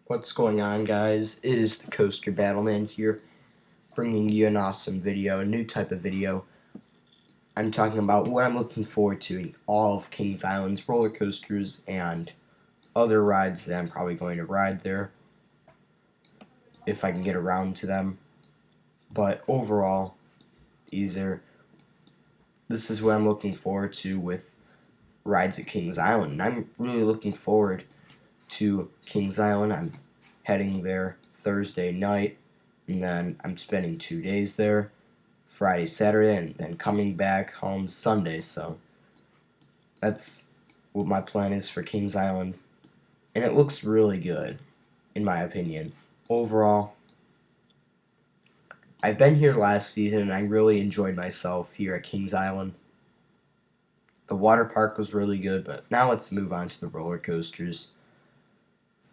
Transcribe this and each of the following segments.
What's going on, guys? It is the Coaster Battleman here, bringing you an awesome video, a new type of video. I'm talking about what I'm looking forward to in all of Kings Island's roller coasters and other rides that I'm probably going to ride there, if I can get around to them. But overall, this is what I'm looking forward to with rides at Kings Island. And I'm really looking forward to Kings Island. I'm heading there Thursday night, and then I'm spending 2 days there, Friday, Saturday, and then coming back home Sunday. So that's what my plan is for Kings Island, and it looks really good, in my opinion. Overall, I've been here last season, and I really enjoyed myself here at Kings Island. The water park was really good, but now let's move on to the roller coasters.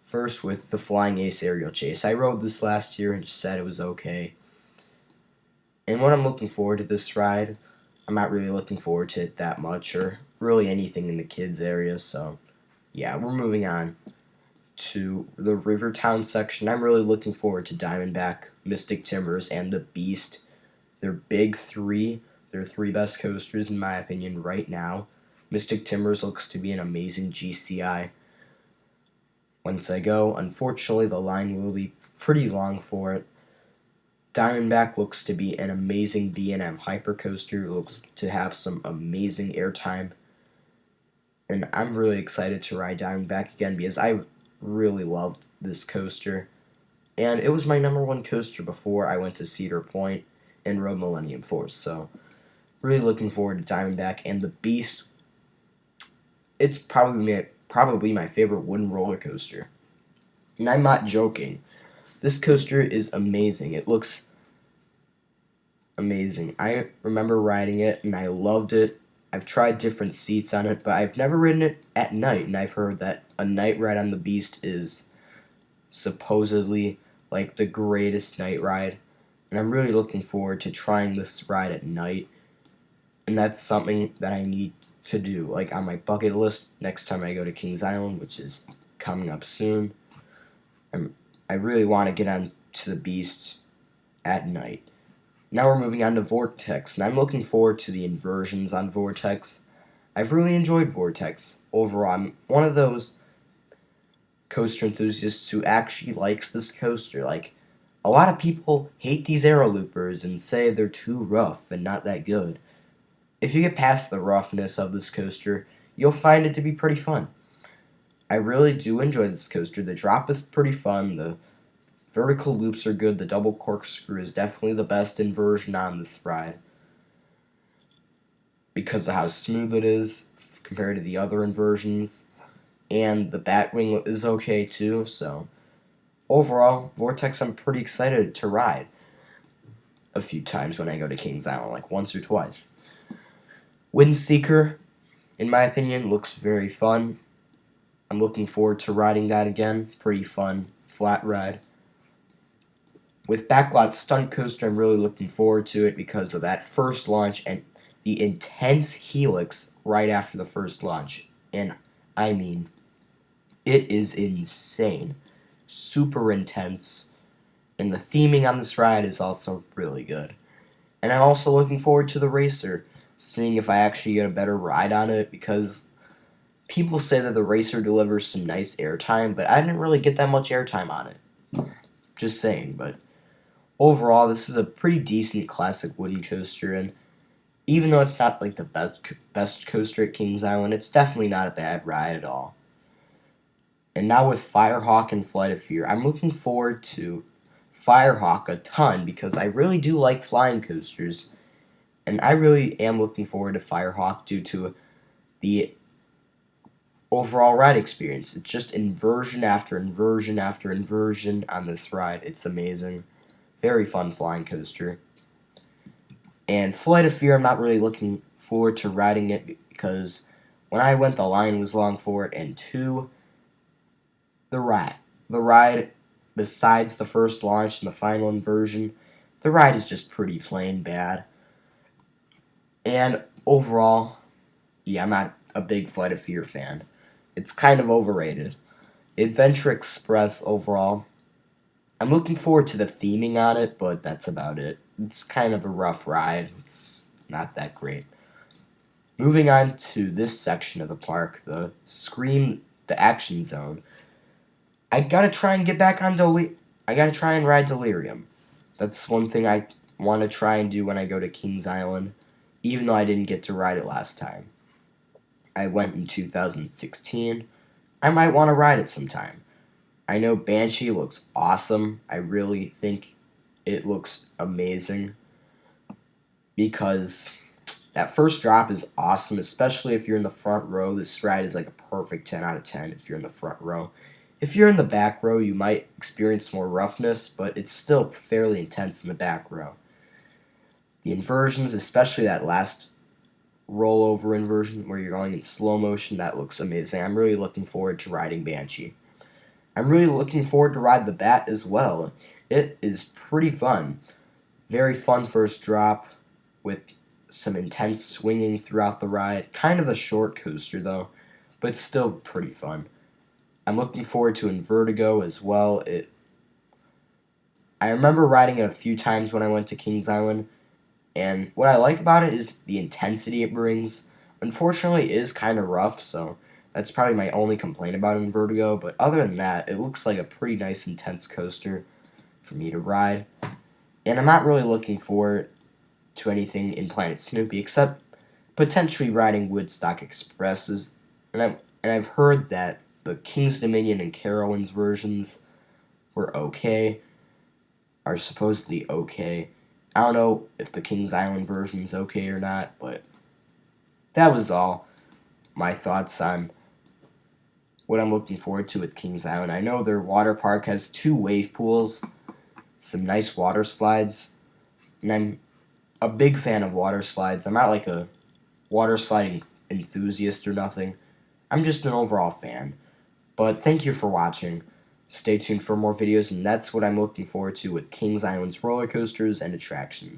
First, with the Flying Ace Aerial Chase. I rode this last year and just said it was okay. And what I'm looking forward to this ride, I'm not really looking forward to it that much, or really anything in the kids area, so yeah, we're moving on to the Rivertown section. I'm really looking forward to Diamondback, Mystic Timbers, and the Beast. They're big three. They're three best coasters in my opinion right now. Mystic Timbers looks to be an amazing GCI. Once I go, unfortunately the line will be pretty long for it. Diamondback looks to be an amazing V&M hypercoaster. Looks to have some amazing airtime. And I'm really excited to ride Diamondback again because I really loved this coaster. And it was my #1 coaster before I went to Cedar Point and rode Millennium Force. So really looking forward to Diamondback. And the Beast, it's probably my favorite wooden roller coaster. And I'm not joking. This coaster is amazing. It looks amazing. I remember riding it and I loved it. I've tried different seats on it, but I've never ridden it at night, and I've heard that a night ride on the Beast is supposedly like the greatest night ride. And I'm really looking forward to trying this ride at night. And that's something that I need to do, like on my bucket list next time I go to Kings Island, which is coming up soon. I really want to get on to the Beast at night. Now we're moving on to Vortex, and I'm looking forward to the inversions on Vortex. I've really enjoyed Vortex overall. I'm one of those coaster enthusiasts who actually likes this coaster. Like, a lot of people hate these aero loopers and say they're too rough and not that good. If you get past the roughness of this coaster, you'll find it to be pretty fun. I really do enjoy this coaster. The drop is pretty fun. The vertical loops are good. The double corkscrew is definitely the best inversion on this ride because of how smooth it is compared to the other inversions. And the Batwing is okay too, so overall, Vortex I'm pretty excited to ride a few times when I go to Kings Island, like once or twice. Windseeker, in my opinion, looks very fun. I'm looking forward to riding that again. Pretty fun, flat ride. With Backlot Stunt Coaster, I'm really looking forward to it because of that first launch and the intense helix right after the first launch. And I mean, it is insane. Super intense. And the theming on this ride is also really good. And I'm also looking forward to the Racer, seeing if I actually get a better ride on it, because people say that the Racer delivers some nice airtime, but I didn't really get that much airtime on it. Just saying, but overall, this is a pretty decent classic wooden coaster, and even though it's not like the best coaster at Kings Island, it's definitely not a bad ride at all. And now with Firehawk and Flight of Fear, I'm looking forward to Firehawk a ton because I really do like flying coasters, and I really am looking forward to Firehawk due to the overall ride experience. It's just inversion after inversion after inversion on this ride. It's amazing. Very fun flying coaster. And Flight of Fear, I'm not really looking forward to riding it because when I went, the line was long for it, and two, the ride, besides the first launch and the final inversion, the ride is just pretty plain bad. And overall, yeah, I'm not a big Flight of Fear fan. It's kind of overrated. Adventure Express overall, I'm looking forward to the theming on it, but that's about it. It's kind of a rough ride. It's not that great. Moving on to this section of the park, the Scream, the Action Zone. I gotta try and get back on I gotta try and ride Delirium. That's one thing I want to try and do when I go to Kings Island, even though I didn't get to ride it last time. I went in 2016. I might want to ride it sometime. I know Banshee looks awesome. I really think it looks amazing because that first drop is awesome, especially if you're in the front row. This ride is like a perfect 10 out of 10 if you're in the front row. If you're in the back row, you might experience more roughness, but it's still fairly intense in the back row. The inversions, especially that last rollover inversion where you're going in slow motion, that looks amazing. I'm really looking forward to riding Banshee. I'm really looking forward to ride the Bat as well. It is pretty fun. Very fun first drop with some intense swinging throughout the ride. Kind of a short coaster though, but still pretty fun. I'm looking forward to Invertigo as well. I remember riding it a few times when I went to Kings Island, and what I like about it is the intensity it brings. Unfortunately, it is kind of rough, so that's probably my only complaint about Invertigo, but other than that, it looks like a pretty nice intense coaster for me to ride. And I'm not really looking forward to anything in Planet Snoopy except potentially riding Woodstock Expresses. And I've heard that the King's Dominion and Carowinds versions were okay, are supposedly okay. I don't know if the Kings Island version is okay or not, but that was all my thoughts on what I'm looking forward to with Kings Island. I know their water park has 2 wave pools, some nice water slides, and I'm a big fan of water slides. I'm not like a water sliding enthusiast or nothing. I'm just an overall fan. But thank you for watching. Stay tuned for more videos, and that's what I'm looking forward to with Kings Island's roller coasters and attractions.